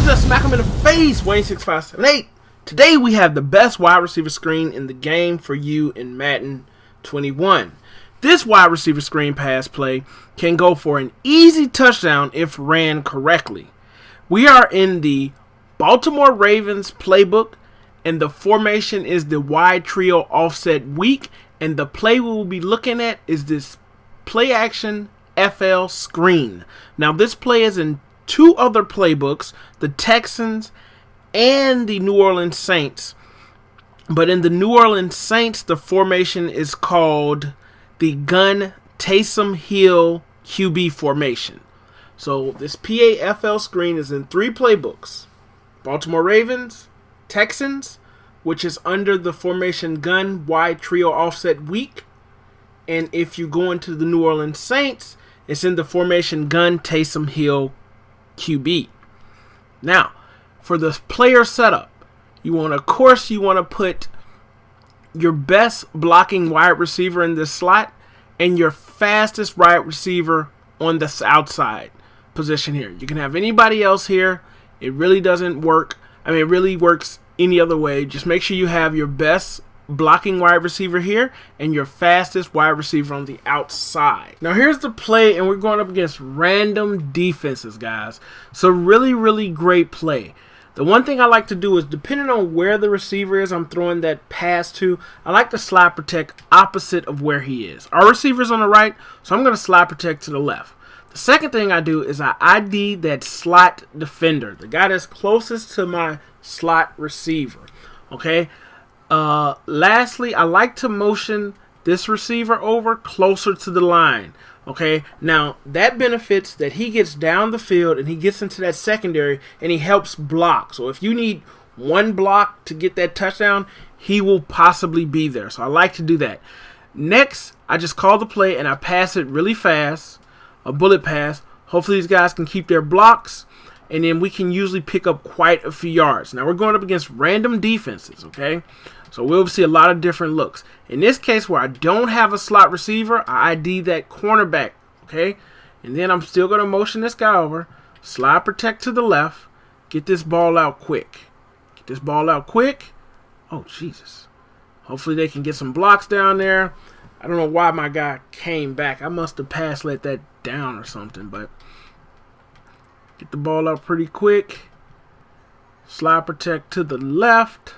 What's up? Smack him in the face, Wayne 6578. Today we have the best wide receiver screen in the game for you in Madden 21. This wide receiver screen pass play can go for an easy touchdown if ran correctly. We are in the Baltimore Ravens playbook, and the formation is the wide trio offset weak, and the play we will be looking at is this play action FL screen. Now this play is in two other playbooks, the Texans and the New Orleans Saints. But in the New Orleans Saints, the formation is called the Gun Taysom Hill QB formation. So this PAFL screen is in three playbooks: Baltimore Ravens, Texans, which is under the formation Gun Wide Trio Offset Weak, and if you go into the New Orleans Saints, it's in the formation Gun Taysom Hill QB. Now, for the player setup, you want to put your best blocking wide receiver in this slot and your fastest wide receiver on the outside position here. You can have anybody else here. It really doesn't work. I mean, it really works any other way. Just make sure you have your best blocking wide receiver here and your fastest wide receiver on the outside. Now here's the play, and we're going up against random defenses, guys. So really great play. The one thing I like to do is, depending on where the receiver is I'm throwing that pass to, I like to slide protect opposite of where he is. Our receiver's on the right, so I'm going to slide protect to the left. The second thing I do is I ID that slot defender, the guy that's closest to my slot receiver. Okay. Lastly, I like to motion this receiver over closer to the line. Okay, now that benefits that he gets down the field and he gets into that secondary and he helps block. So if you need one block to get that touchdown, he will possibly be there. So I like to do that. Next, I just call the play and I pass it really fast, a bullet pass. Hopefully these guys can keep their blocks, and then we can usually pick up quite a few yards. Now we're going up against random defenses, okay? So we'll see a lot of different looks. In this case, where I don't have a slot receiver, I ID that cornerback, okay? And then I'm still going to motion this guy over, slide protect to the left, get this ball out quick. Get this ball out quick. Oh, Jesus. Hopefully they can get some blocks down there. I don't know why my guy came back. I must have let that down or something, but get the ball out pretty quick. Slide protect to the left.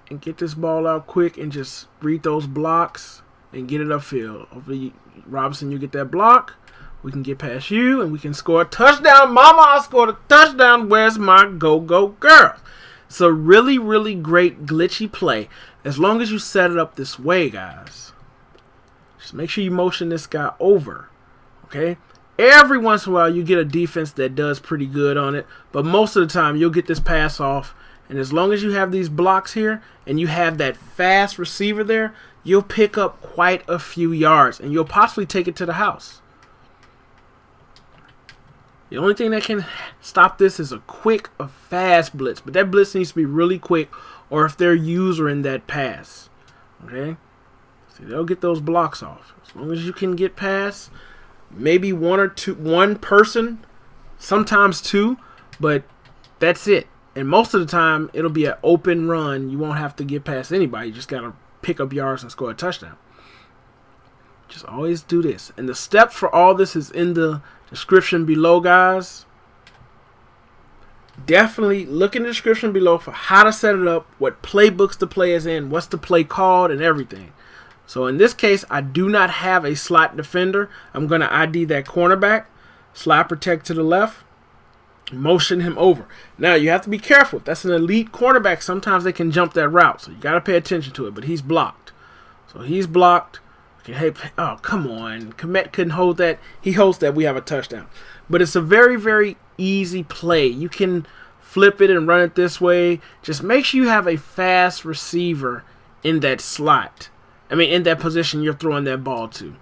And get this ball out quick and just read those blocks and get it upfield. Hopefully, Robinson, you get that block. We can get past you and we can score a touchdown. Mama, I scored a touchdown. Where's my go-go girl? It's a really great glitchy play as long as you set it up this way, guys. Just make sure you motion this guy over, okay? Every once in a while, you get a defense that does pretty good on it, but most of the time, you'll get this pass off. And as long as you have these blocks here and you have that fast receiver there, you'll pick up quite a few yards and you'll possibly take it to the house. The only thing that can stop this is a quick, a fast blitz. But that blitz needs to be really quick, or if they're user in that pass. Okay? See, they'll get those blocks off. As long as you can get past maybe one person, sometimes two, but that's it. And most of the time, it'll be an open run. You won't have to get past anybody. You just got to pick up yards and score a touchdown. Just always do this. And the steps for all this is in the description below, guys. Definitely look in the description below for how to set it up, what playbooks the play is in, what's the play called, and everything. So in this case, I do not have a slot defender. I'm going to ID that cornerback, slide protect to the left, motion him over. Now you have to be careful. If that's an elite cornerback, sometimes they can jump that route, so you got to pay attention to it. But he's blocked, so he's blocked. Okay, hey, oh come on, Komet couldn't hold that. He holds that. We have a touchdown. But it's a very easy play. You can flip it and run it this way. Just make sure you have a fast receiver in that slot. I mean, in that position you're throwing that ball to.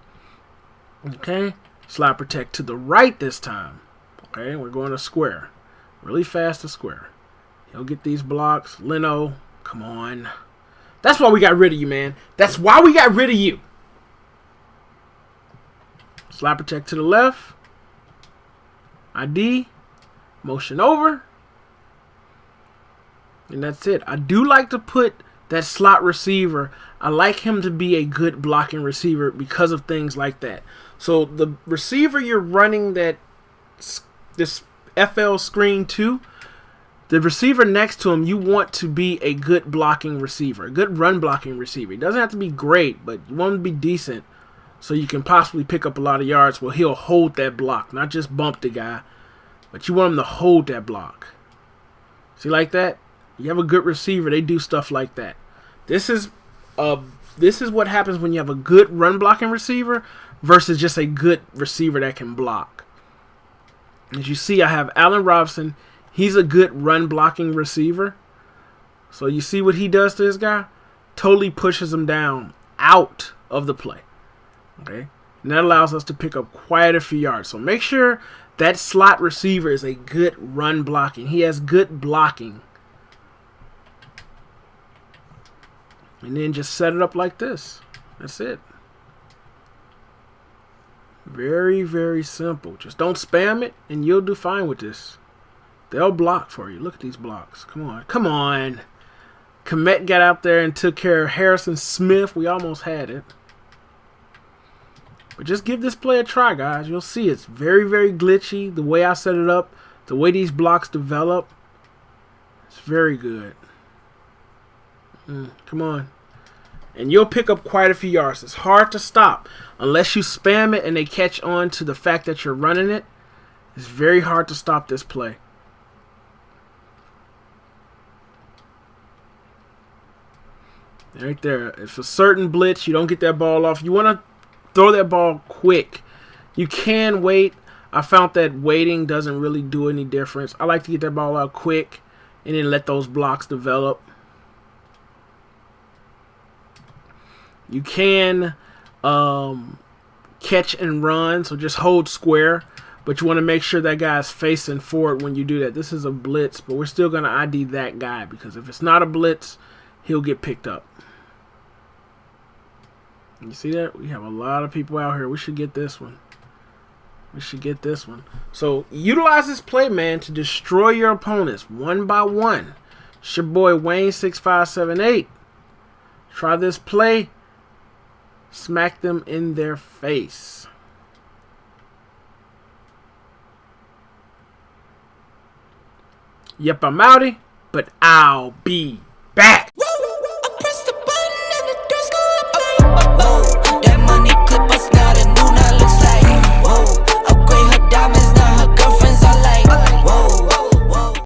Okay, slide protect to the right this time. Okay, we're going to square. Really fast to square. He'll get these blocks. Leno, come on. That's why we got rid of you, man. That's why we got rid of you. Slide protect to the left. ID. Motion over. And that's it. I do like to put that slot receiver. I like him to be a good blocking receiver because of things like that. So the receiver you're running this FL screen to, the receiver next to him, you want to be a good blocking receiver, a good run blocking receiver. It doesn't have to be great, but you want him to be decent so you can possibly pick up a lot of yards. Well, he'll hold that block, not just bump the guy, but you want him to hold that block. See, like that? You have a good receiver, they do stuff like that. This is what happens when you have a good run blocking receiver versus just a good receiver that can block. As you see, I have Allen Robinson. He's a good run blocking receiver. So you see what he does to this guy? Totally pushes him down out of the play. Okay? And that allows us to pick up quite a few yards. So make sure that slot receiver is a good run blocking. He has good blocking. And then just set it up like this. That's it. Very, very simple. Just don't spam it, and you'll do fine with this. They'll block for you. Look at these blocks. Come on. Come on. Komet got out there and took care of Harrison Smith. We almost had it. But just give this play a try, guys. You'll see it's very, very glitchy. The way I set it up, the way these blocks develop, it's very good. Come on. And you'll pick up quite a few yards. It's hard to stop. Unless you spam it and they catch on to the fact that you're running it, it's very hard to stop this play. Right there. If a certain blitz, you don't get that ball off. You want to throw that ball quick. You can wait. I found that waiting doesn't really do any difference. I like to get that ball out quick and then let those blocks develop. You can catch and run, so just hold square, but you want to make sure that guy's facing forward when you do that. This is a blitz, but we're still going to ID that guy because if it's not a blitz, he'll get picked up. You see that? We have a lot of people out here. We should get this one. We should get this one. So utilize this play, man, to destroy your opponents one by one. It's your boy Wayne6578. Try this play. Smack them in their face. Yep, I'm outie, but I'll be back.